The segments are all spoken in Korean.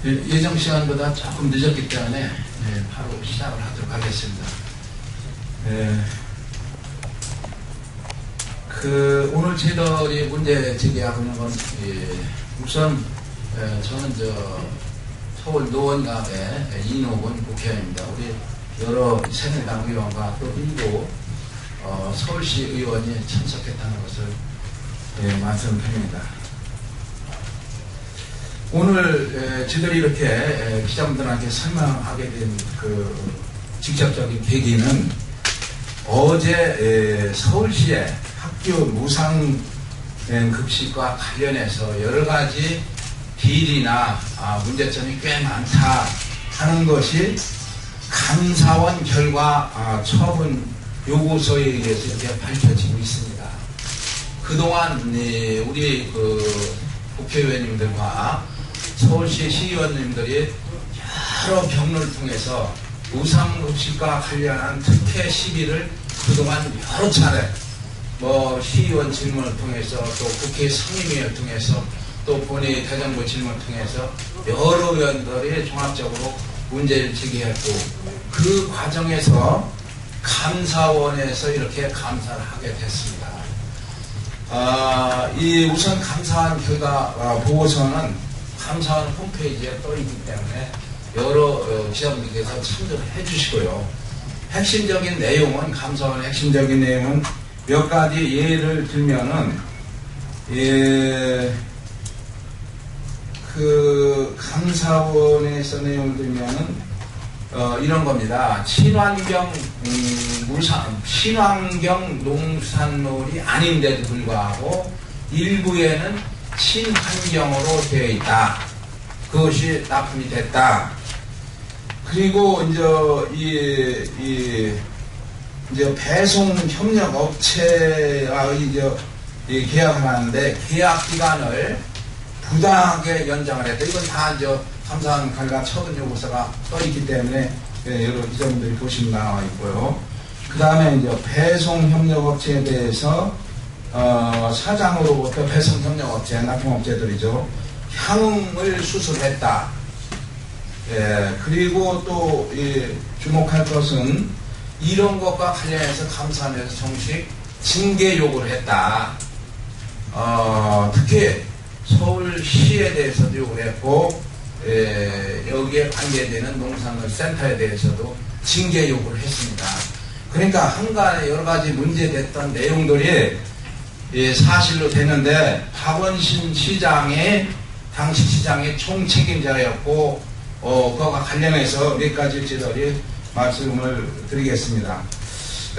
예정 시간보다 조금 늦었기 때문에 바로 시작을 하도록 하겠습니다. 오늘 저희들이 문제 제기하고 있는 건 우선 저는 서울 노원갑의 이노근 국회의원입니다. 우리 여러 새누리당 의원과 또 일부 서울시 의원이 참석했다는 것을 말씀드립니다. 오늘 저희들이 이렇게 기자분들한테 설명하게 된 직접적인 계기는 어제 서울시의 학교 무상급식과 관련해서 여러 가지 비리나 문제점이 꽤 많다 하는 것이 감사원 결과 처분 요구서에 의해서 이렇게 밝혀지고 있습니다. 그동안 우리 국회의원님들과 서울시 시의원님들이 여러 경로를 통해서 무상급식과 관련한 특혜 시비를 그동안 여러 차례 시의원 질문을 통해서 또 국회 상임위를 통해서 또 본회의 대정부 질문을 통해서 여러 의원들이 종합적으로 문제를 제기했고 그 과정에서 감사원에서 이렇게 감사를 하게 됐습니다. 이 우선 감사한 결과 보고서는 감사원 홈페이지에 떠있기 때문에 여러 기자분들께서 참조를 해주시고요. 핵심적인 내용은 감사원의 핵심적인 내용은 몇 가지 예를 들면은 감사원에서 내용을 들면은 이런 겁니다. 친환경 농산물이 아닌데도 불구하고 일부에는 친환경으로 되어 있다. 그것이 납품이 됐다. 그리고 이제 배송 협력 업체와의 계약을 하는데 계약 기간을 부당하게 연장을 했다. 이건 다 감사원 결과 처분 요구서가 떠 있기 때문에 여러 기자분들이 보시면 나와 있고요. 그 다음에 배송 협력 업체에 대해서 사장으로부터 배송 협력 업체, 납품업체들이죠. 향응을 수술했다. 그리고 또 주목할 것은 이런 것과 관련해서 감사원에서 정식 징계 요구를 했다. 특히 서울시에 대해서도 요구를 했고 여기에 관계되는 농산물 센터에 대해서도 징계 요구를 했습니다. 그러니까 한간에 여러 가지 문제됐던 내용들이 사실로 되는데 박원신 시장이 당시 시장의 총책임자였고 그와 관련해서 몇 가지 저희들이 말씀을 드리겠습니다.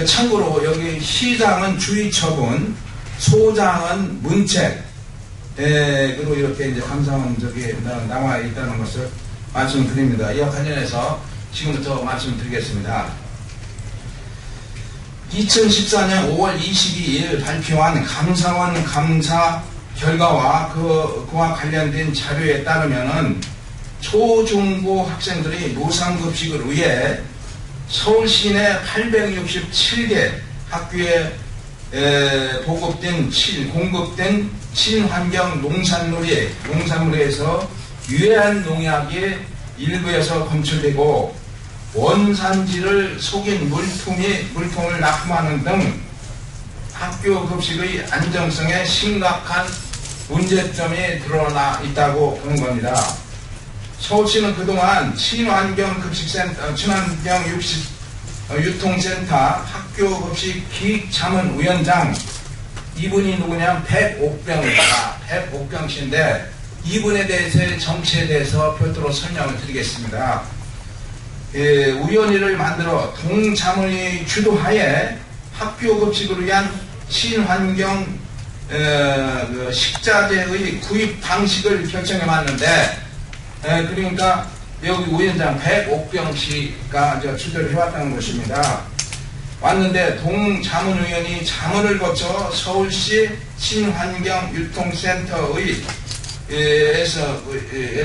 참고로 여기 시장은 주의처분, 소장은 문책, 그리고 이렇게 감사원 나와 있다는 것을 말씀드립니다. 이와 관련해서 지금부터 말씀드리겠습니다. 2014년 5월 22일 발표한 감사원 감사 결과와 그와 관련된 자료에 따르면은 초중고 학생들이 무상급식을 위해 서울시 내 867개 학교에 공급된 친환경 농산물에서 유해한 농약이 일부에서 검출되고 원산지를 속인 물품을 납품하는 등 학교 급식의 안정성에 심각한 문제점이 드러나 있다고 보는 겁니다. 서울시는 그동안 친환경 유통센터 학교급식 기획자문위원장 이분이 누구냐면 백옥병입니다. 백옥병씨인데 이분에 대해서의 정치에 대해서 별도로 설명을 드리겠습니다. 위원회를 만들어 동자문위 주도하에 학교급식을 위한 친환경 식자재의 구입 방식을 결정해 왔는데 그러니까 여기 위원장 백옥병 씨가 주도를 해왔다는 것입니다. 왔는데 동자문위원이 자문을 거쳐 서울시 친환경 유통센터의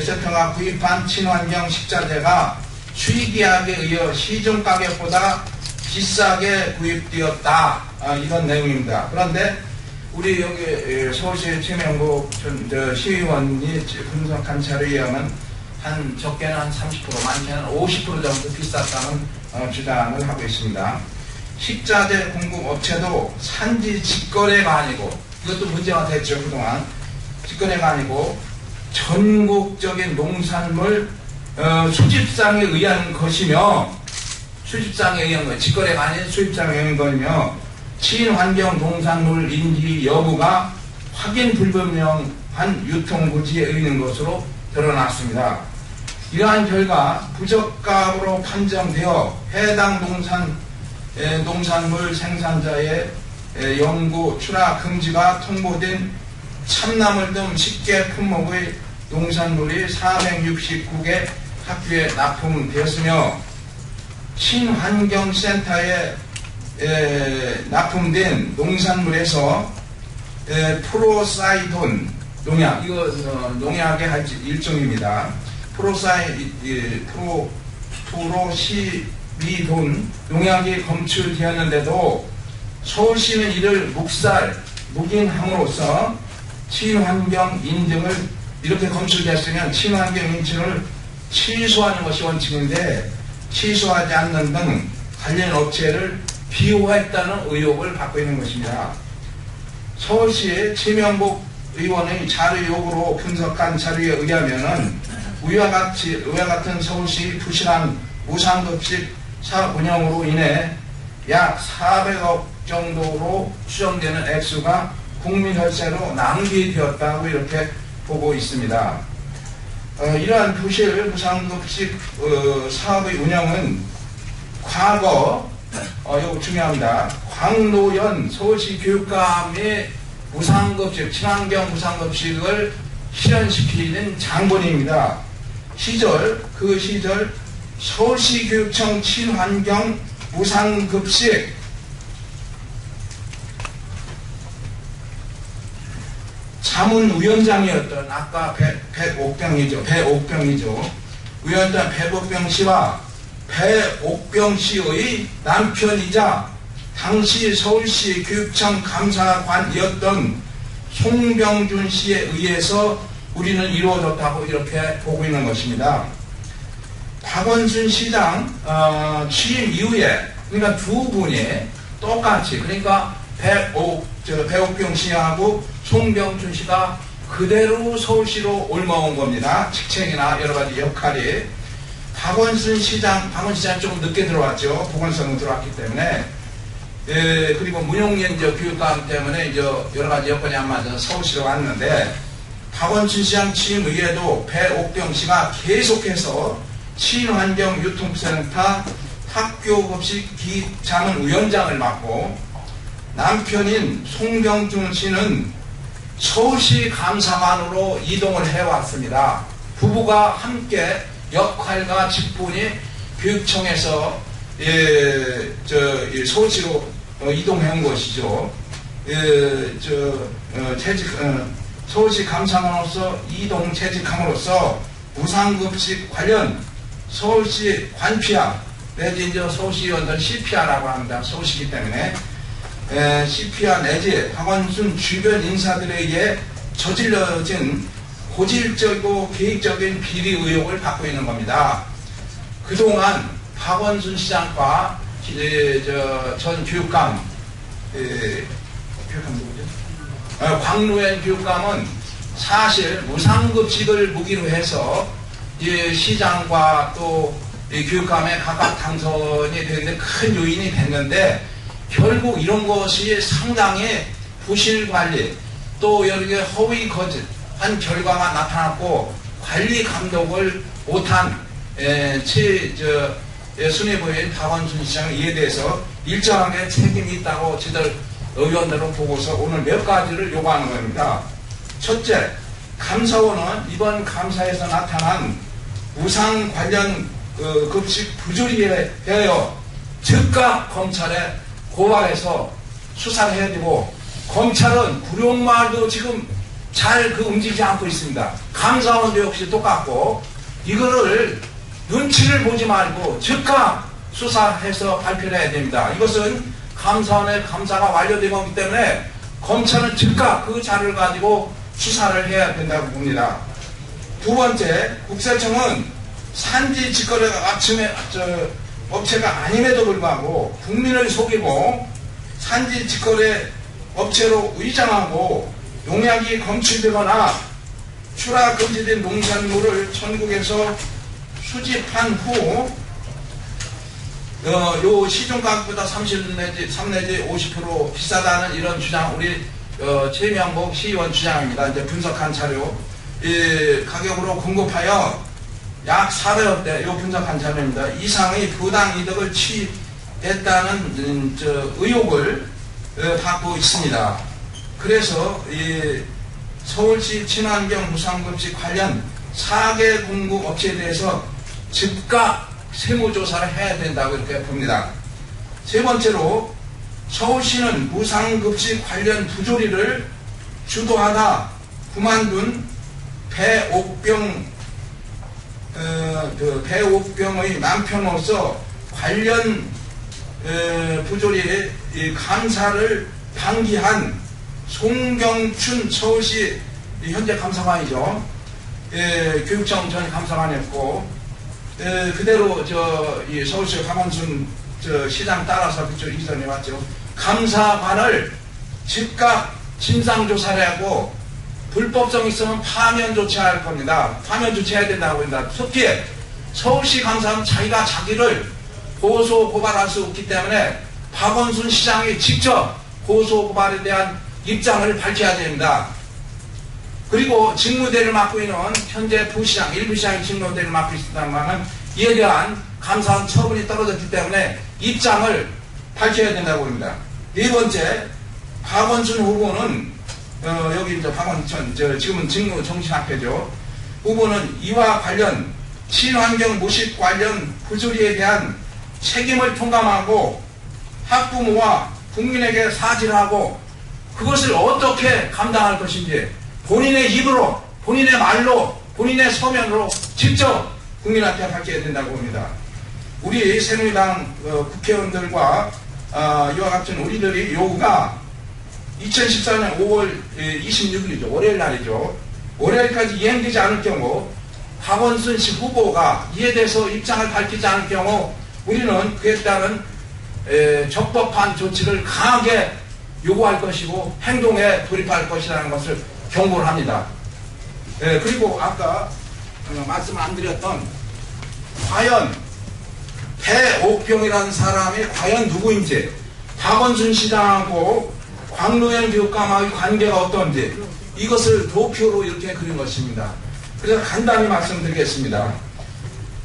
센터가 구입한 친환경 식자재가 수의계약에 의해 시중가격보다 비싸게 구입되었다. 이런 내용입니다. 그런데 우리 여기 서울시 최명국 시의원이 분석한 자료에 의하면 한 적게는 한 30%, 많게는 50% 정도 비쌌다는 주장을 하고 있습니다. 식자재 공급 업체도 산지 직거래가 아니고, 이것도 문제가 됐죠, 그동안. 직거래가 아니고 전국적인 농산물 수집상에 의한 것이며, 수집상에 의한 것, 직거래가 아닌 수집상에 의한 것이며, 친환경 농산물 인지 여부가 확인 불분명한 유통부지에 있는 것으로 드러났습니다. 이러한 결과 부적값으로 판정되어 해당 농산물 생산자의 영구 출하 금지가 통보된 참나물 등 10개 품목의 농산물이 469개 학교에 납품되었으며, 친환경센터에 납품된 농산물에서 프로사이돈 농약, 이거 농약의 일종입니다. 프로시비돈 농약이 검출되었는데도 서울시는 이를 묵인함으로써 친환경 인증을, 이렇게 검출됐으면 친환경 인증을 취소하는 것이 원칙인데 취소하지 않는 등 관련 업체를 비호했다는 의혹을 받고 있는 것입니다. 서울시 최명복 의원의 자료 요구로 분석한 자료에 의하면은 위와 같은 서울시 부실한 무상급식 사업 운영으로 인해 약 400억 정도로 추정되는 액수가 국민 혈세로 낭비되었다고 이렇게 보고 있습니다. 이러한 부실 무상급식 사업의 운영은 과거, 이거 중요합니다. 광노현 서울시 교육감의 무상급식, 친환경 무상급식을 실현시키는 장본인입니다. 그 시절 서울시 교육청 친환경 무상급식 자문위원장이었던, 아까 배옥병이죠. 위원장 배옥병 씨와 배옥병 씨의 남편이자 당시 서울시 교육청 감사관이었던 송병준 씨에 의해서 우리는 이루어졌다고 이렇게 보고 있는 것입니다. 박원순 시장 취임 이후에, 그러니까 두 분이 똑같이, 그러니까 배옥병 씨하고 송병준 씨가 그대로 서울시로 옮아온 겁니다. 직책이나 여러 가지 역할이. 박원순 시장 조금 늦게 들어왔죠. 보건성으로 들어왔기 때문에. 그리고 문용연 교육감 때문에 이제 여러 가지 여건이 안 맞아서 서울시로 왔는데, 박원순 시장 취임 이후에도 배옥병 씨가 계속해서 친환경 유통센터 학교급식 기자문위원장을 맡고, 남편인 송병준 씨는 서울시 감사관으로 이동을 해왔습니다. 부부가 함께 역할과 직분이 교육청에서 서울시로 이동한 것이죠. 서울시 감사관으로서 이동 재직함으로써 무상급식 관련 서울시 관피아 내지 이제 서울시의원들 CPR라고 합니다. 서울시이기 때문에 CPR 내지 박원순 주변 인사들에 의해 저질러진 고질적이고 계획적인 비리 의혹을 받고 있는 겁니다. 그동안 박원순 시장과 전 교육감 누구죠? 광노현 교육감은 사실 무상급식을 무기로 해서 시장과 또 교육감의 각각 당선이 되는데 큰 요인이 됐는데, 결국 이런 것이 상당히 부실관리 또 여러 개 허위 거짓한 결과가 나타났고, 관리 감독을 못한 순위부인 박원순 시장 이에 대해서 일정하게 책임이 있다고 저들 의원들은 보고서 오늘 몇 가지를 요구하는 겁니다. 첫째, 감사원은 이번 감사에서 나타난 무상 관련 급식 부조리에 대하여 즉각 검찰에 고발해서 수사를 해야 되고, 검찰은 구룡마을도 지금 잘 움직이지 않고 있습니다. 감사원도 역시 똑같고, 이거를 눈치를 보지 말고 즉각 수사해서 발표를 해야 됩니다. 이것은 감사원의 감사가 완료된 거기 때문에 검찰은 즉각 그 자료를 가지고 수사를 해야 된다고 봅니다. 두 번째, 국세청은 산지 직거래가 업체가 아님에도 불구하고 국민을 속이고 산지 직거래 업체로 위장하고 농약이 검출되거나 출하 금지된 농산물을 전국에서 수집한 후 요 시중가격보다 30 내지 50% 비싸다는 이런 주장, 우리 최명복 시의원 주장입니다. 이제 분석한 자료, 이 가격으로 공급하여 약 400억대, 요 분석한 자료입니다. 이상의 부당 이득을 취했다는 의혹을 받고 있습니다. 그래서 이 서울시 친환경 무상급식 관련 4개 공급 업체에 대해서 즉각 세무조사를 해야 된다고 이렇게 봅니다. 세 번째로, 서울시는 무상급식 관련 부조리를 주도하다 그만둔 배옥병의 남편으로서 관련 부조리 감사를 방기한 송경춘 서울시 현재 감사관이죠. 교육청 전 감사관이었고, 그대로 이 서울시 박원순 시장 따라서 그쪽 이전에 왔죠. 감사관을 즉각 진상조사를 하고 불법성 있으면 파면 조치할 겁니다. 파면 조치해야 된다고 합니다. 특히 서울시 감사는 자기가 자기를 고소 고발할 수 없기 때문에 박원순 시장이 직접 고소 고발에 대한 입장을 밝혀야 됩니다. 그리고 직무대를 맡고 있는 현재 부시장, 일부 시장이 직무대를 맡고 있습니다만 이에 대한 감사원 처분이 떨어졌기 때문에 입장을 밝혀야 된다고 합니다. 네 번째, 박원순 후보는 여기 이제 박원순 지금은 직무 정신학회죠. 후보는 이와 관련 친환경 무식 관련 부조리에 대한 책임을 통감하고 학부모와 국민에게 사죄하고 그것을 어떻게 감당할 것인지 본인의 입으로, 본인의 말로, 본인의 서면으로 직접 국민한테 밝혀야 된다고 봅니다. 우리 새누리당 국회의원들과 이와 같은 우리들의 요구가 2014년 5월 26일이죠. 월요일 날이죠. 월요일까지 이행되지 않을 경우 박원순 씨 후보가 이에 대해서 입장을 밝히지 않을 경우 우리는 그에 따른 적법한 조치를 강하게 요구할 것이고 행동에 돌입할 것이라는 것을 경고를 합니다. 그리고 아까 말씀 안 드렸던 과연 배옥병이라는 사람이 과연 누구인지, 박원순 시장하고 광노현 교육감하고의 관계가 어떤지 이것을 도표로 이렇게 그린 것입니다. 그래서 간단히 말씀드리겠습니다.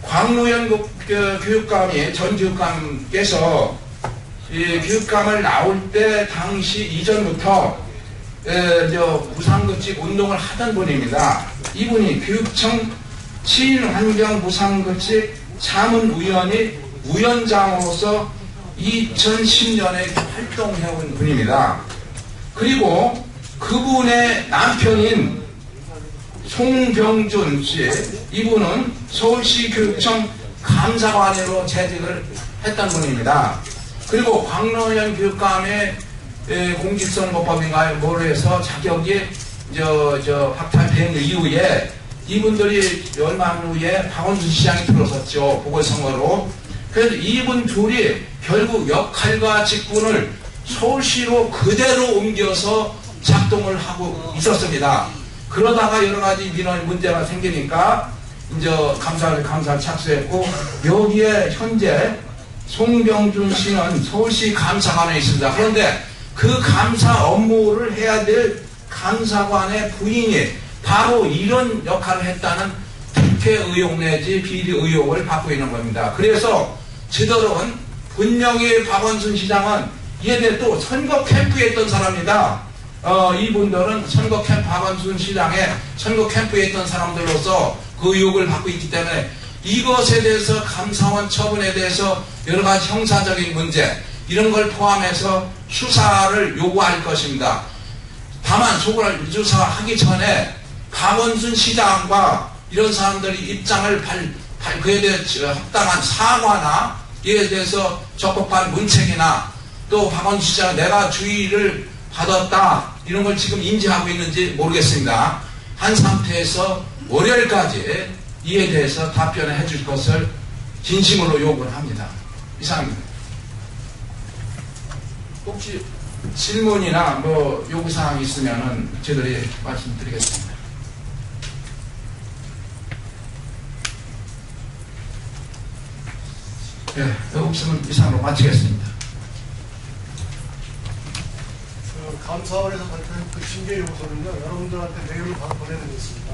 광노현 교육감이 전 교육감께서 이 교육감을 나올 때 당시 이전부터 무상급식 운동을 하던 분입니다. 이분이 교육청 친환경 무상급식 자문위원회 위원장으로서 2010년에 활동해온 분입니다. 그리고 그분의 남편인 송병준 씨, 이분은 서울시 교육청 감사관으로 재직을 했던 분입니다. 그리고 광노현 교육감의 공직선거법인가에 뭘 해서 자격이 박탈된 이후에 이분들이 얼마 후에 박원순 시장이 들어섰죠. 보궐선거로. 그래서 이분 둘이 결국 역할과 직분을 서울시로 그대로 옮겨서 작동을 하고 있었습니다. 그러다가 여러 가지 민원 문제가 생기니까 이제 감사를 착수했고, 여기에 현재 송병준 씨는 서울시 감사관에 있습니다. 그런데 그 감사 업무를 해야 될 감사관의 부인이 바로 이런 역할을 했다는 특혜 의혹 내지 비리 의혹을 받고 있는 겁니다. 그래서 저들은 분명히 박원순 시장은 이에 대해 또 선거 캠프에 있던 사람입니다. 이분들은 선거 캠프, 박원순 시장의 선거 캠프에 있던 사람들로서 그 의혹을 받고 있기 때문에 이것에 대해서 감사원 처분에 대해서 여러 가지 형사적인 문제 이런 걸 포함해서 수사를 요구할 것입니다. 다만 속을 조사하기 전에 박원순 시장과 이런 사람들이 입장을 그에 대해 합당한 사과나 이에 대해서 적법한 문책이나 또 박원순 시장 내가 주의를 받았다 이런 걸 지금 인지하고 있는지 모르겠습니다. 한 상태에서 월요일까지 이에 대해서 답변을 해줄 것을 진심으로 요구를 합니다. 이상입니다. 혹시 질문이나 뭐 요구사항이 있으면은 저희들이 말씀드리겠습니다. 네, 없으면 이상으로 마치겠습니다. 감사원에서 발표한 그 징계 요구서는요, 여러분들한테 메일로 바로 보내는 게 있습니다.